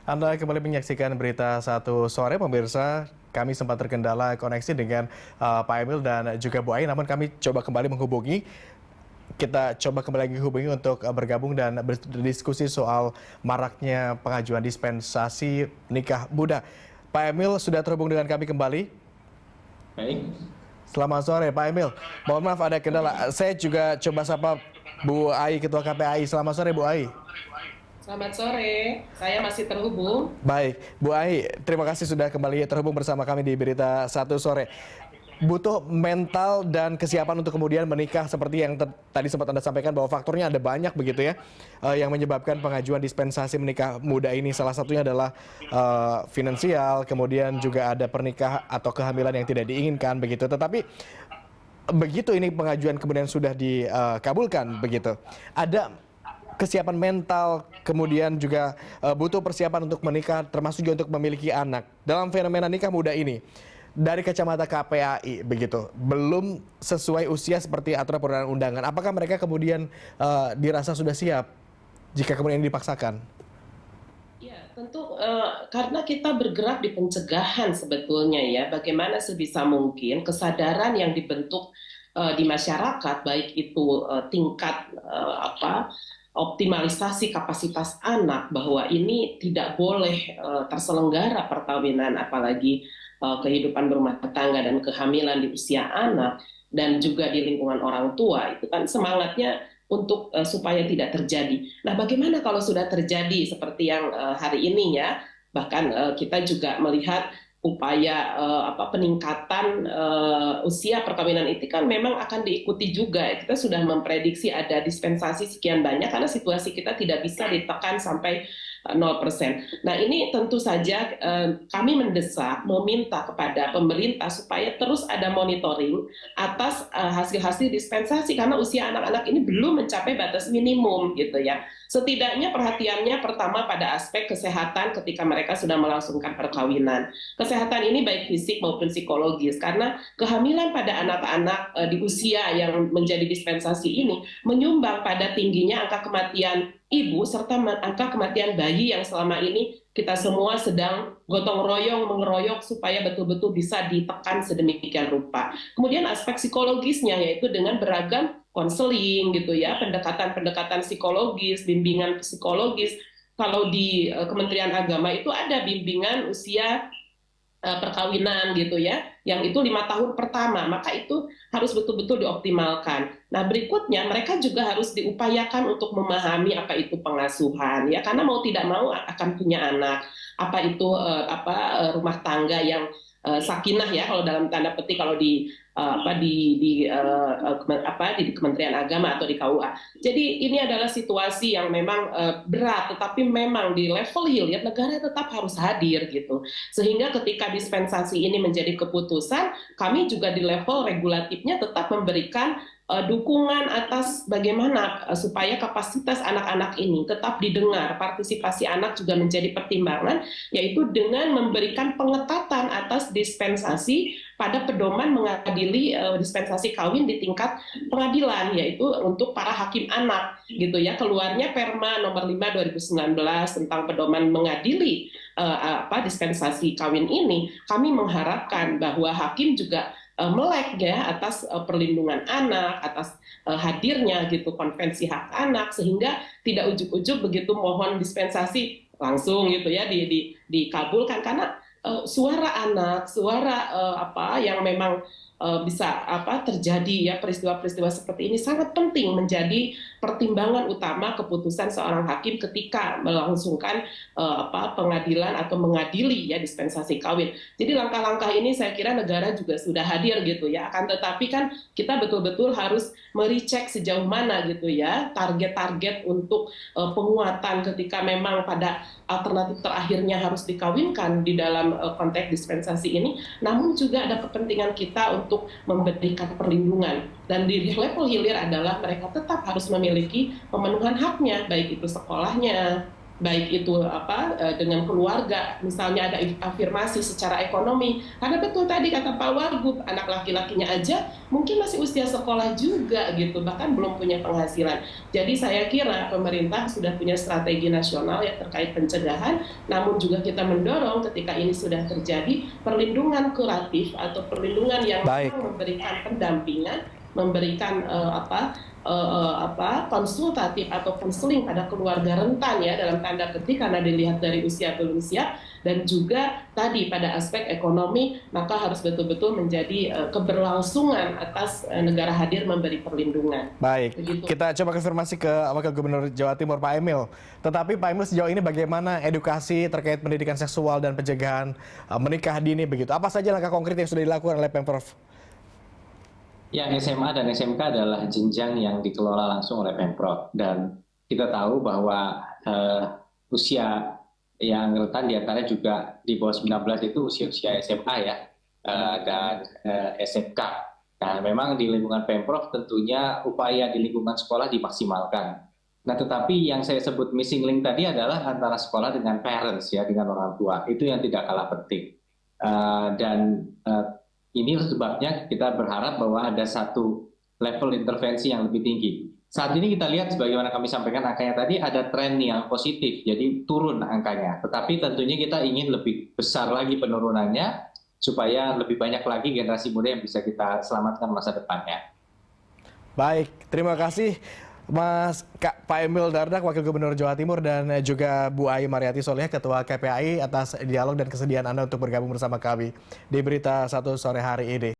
Anda kembali menyaksikan berita satu sore, pemirsa. Kami sempat terkendala koneksi dengan Pak Emil dan juga Bu Ai, namun kami coba kembali menghubungi. Kita coba kembali lagi hubungi untuk bergabung dan berdiskusi soal maraknya pengajuan dispensasi nikah muda. Pak Emil sudah terhubung dengan kami kembali. Baik. Selamat sore, Pak Emil. Mohon maaf ada kendala. Saya juga coba sapa Bu Ai, Ketua KPAI. Selamat sore, Bu Ai. Selamat sore, saya masih terhubung. Baik, Bu Ai, terima kasih sudah kembali terhubung bersama kami di Berita Satu Sore. Butuh mental dan kesiapan untuk kemudian menikah seperti yang tadi sempat Anda sampaikan bahwa faktornya ada banyak begitu ya yang menyebabkan pengajuan dispensasi menikah muda ini. Salah satunya adalah finansial, kemudian juga ada pernikahan atau kehamilan yang tidak diinginkan begitu. Tetapi begitu ini pengajuan kemudian sudah dikabulkan begitu. Ada kesiapan mental, kemudian juga butuh persiapan untuk menikah, termasuk juga untuk memiliki anak. Dalam fenomena nikah muda ini, dari kacamata KPAI begitu, belum sesuai usia seperti aturan perundang-undangan. Apakah mereka kemudian dirasa sudah siap jika kemudian dipaksakan? Ya, tentu karena kita bergerak di pencegahan sebetulnya ya, bagaimana sebisa mungkin kesadaran yang dibentuk di masyarakat, baik itu tingkat optimalisasi kapasitas anak bahwa ini tidak boleh terselenggara perkawinan, apalagi kehidupan berumah tangga dan kehamilan di usia anak dan juga di lingkungan orang tua, itu kan semangatnya untuk supaya tidak terjadi. Nah, bagaimana kalau sudah terjadi seperti yang hari ini ya, bahkan kita juga melihat upaya peningkatan usia perkawinan itu kan memang akan diikuti juga. Kita sudah memprediksi ada dispensasi sekian banyak karena situasi kita tidak bisa ditekan sampai 0%. Nah, ini tentu saja kami mendesak, meminta kepada pemerintah supaya terus ada monitoring atas hasil-hasil dispensasi karena usia anak-anak ini belum mencapai batas minimum gitu ya. Setidaknya perhatiannya pertama pada aspek kesehatan ketika mereka sudah melangsungkan perkawinan. Kesehatan ini baik fisik maupun psikologis karena kehamilan pada anak-anak di usia yang menjadi dispensasi ini menyumbang pada tingginya angka kematian ibu serta angka kematian bayi yang selama ini kita semua sedang gotong royong mengeroyok supaya betul-betul bisa ditekan sedemikian rupa. Kemudian aspek psikologisnya yaitu dengan beragam konseling gitu ya, pendekatan-pendekatan psikologis, bimbingan psikologis. Kalau di Kementerian Agama itu ada bimbingan usia perkawinan gitu ya, yang itu 5 tahun pertama, maka itu harus betul-betul dioptimalkan. Nah, berikutnya mereka juga harus diupayakan untuk memahami apa itu pengasuhan ya, karena mau tidak mau akan punya anak. Apa itu rumah tangga yang sakinah ya, kalau dalam tanda petik kalau di di Kementerian Agama atau di KUA. Jadi ini adalah situasi yang memang berat, tetapi memang di level hilir negara tetap harus hadir gitu. Sehingga ketika dispensasi ini menjadi keputusan, kami juga di level regulatifnya tetap memberikan dukungan atas bagaimana supaya kapasitas anak-anak ini tetap didengar, partisipasi anak juga menjadi pertimbangan, yaitu dengan memberikan pengetatan atas dispensasi pada pedoman mengadili dispensasi kawin di tingkat pengadilan, yaitu untuk para hakim anak gitu ya. Keluarnya Perma nomor 5 2019 tentang pedoman mengadili dispensasi kawin ini, kami mengharapkan bahwa hakim juga melek ya atas perlindungan anak, atas hadirnya gitu konvensi hak anak, sehingga tidak ujuk-ujuk begitu mohon dispensasi langsung gitu ya dikabulkan karena suara anak, suara yang memang bisa terjadi ya, peristiwa-peristiwa seperti ini sangat penting menjadi pertimbangan utama keputusan seorang hakim ketika melangsungkan pengadilan atau mengadili ya dispensasi kawin. Jadi langkah-langkah ini saya kira negara juga sudah hadir gitu ya. Akan tetapi kan kita betul-betul harus merecek sejauh mana gitu ya target-target untuk penguatan ketika memang pada alternatif terakhirnya harus dikawinkan di dalam konteks dispensasi ini, namun juga ada kepentingan kita untuk memberikan perlindungan. Dan di level hilir adalah mereka tetap harus memiliki pemenuhan haknya, baik itu sekolahnya, baik itu dengan keluarga, misalnya ada afirmasi secara ekonomi, karena betul tadi kata Pak Wagub, anak laki-lakinya aja mungkin masih usia sekolah juga gitu, bahkan belum punya penghasilan. Jadi saya kira pemerintah sudah punya strategi nasional yang terkait pencegahan, namun juga kita mendorong ketika ini sudah terjadi perlindungan kuratif atau perlindungan yang Baik. memberikan pendampingan, memberikan konsultatif atau konseling pada keluarga rentan ya dalam tanda petik karena dilihat dari usia belum siap, dan juga tadi pada aspek ekonomi maka harus betul-betul menjadi keberlangsungan atas negara hadir memberi perlindungan. Baik, Begitu. kita coba konfirmasi ke Wakil Gubernur Jawa Timur Pak Emil. Tetapi Pak Emil sejauh ini bagaimana edukasi terkait pendidikan seksual dan pencegahan menikah dini begitu? Apa saja langkah konkret yang sudah dilakukan oleh Pemprov? Ya, SMA dan SMK adalah jenjang yang dikelola langsung oleh Pemprov. Dan kita tahu bahwa usia yang rentan diantaranya juga di bawah 19 itu usia-usia SMA ya, dan SMK. Nah, memang di lingkungan Pemprov tentunya upaya di lingkungan sekolah dimaksimalkan. Nah, tetapi yang saya sebut missing link tadi adalah antara sekolah dengan parents ya, dengan orang tua. Itu yang tidak kalah penting. Ini sebabnya kita berharap bahwa ada satu level intervensi yang lebih tinggi. Saat ini kita lihat sebagaimana kami sampaikan angkanya tadi ada tren yang positif, jadi turun angkanya. Tetapi tentunya kita ingin lebih besar lagi penurunannya supaya lebih banyak lagi generasi muda yang bisa kita selamatkan masa depannya. Baik, terima kasih Pak Emil Dardak, Wakil Gubernur Jawa Timur, dan juga Bu Ai Mariati Soleh, Ketua KPAI, atas dialog dan kesediaan Anda untuk bergabung bersama kami di Berita Satu Sore hari ini.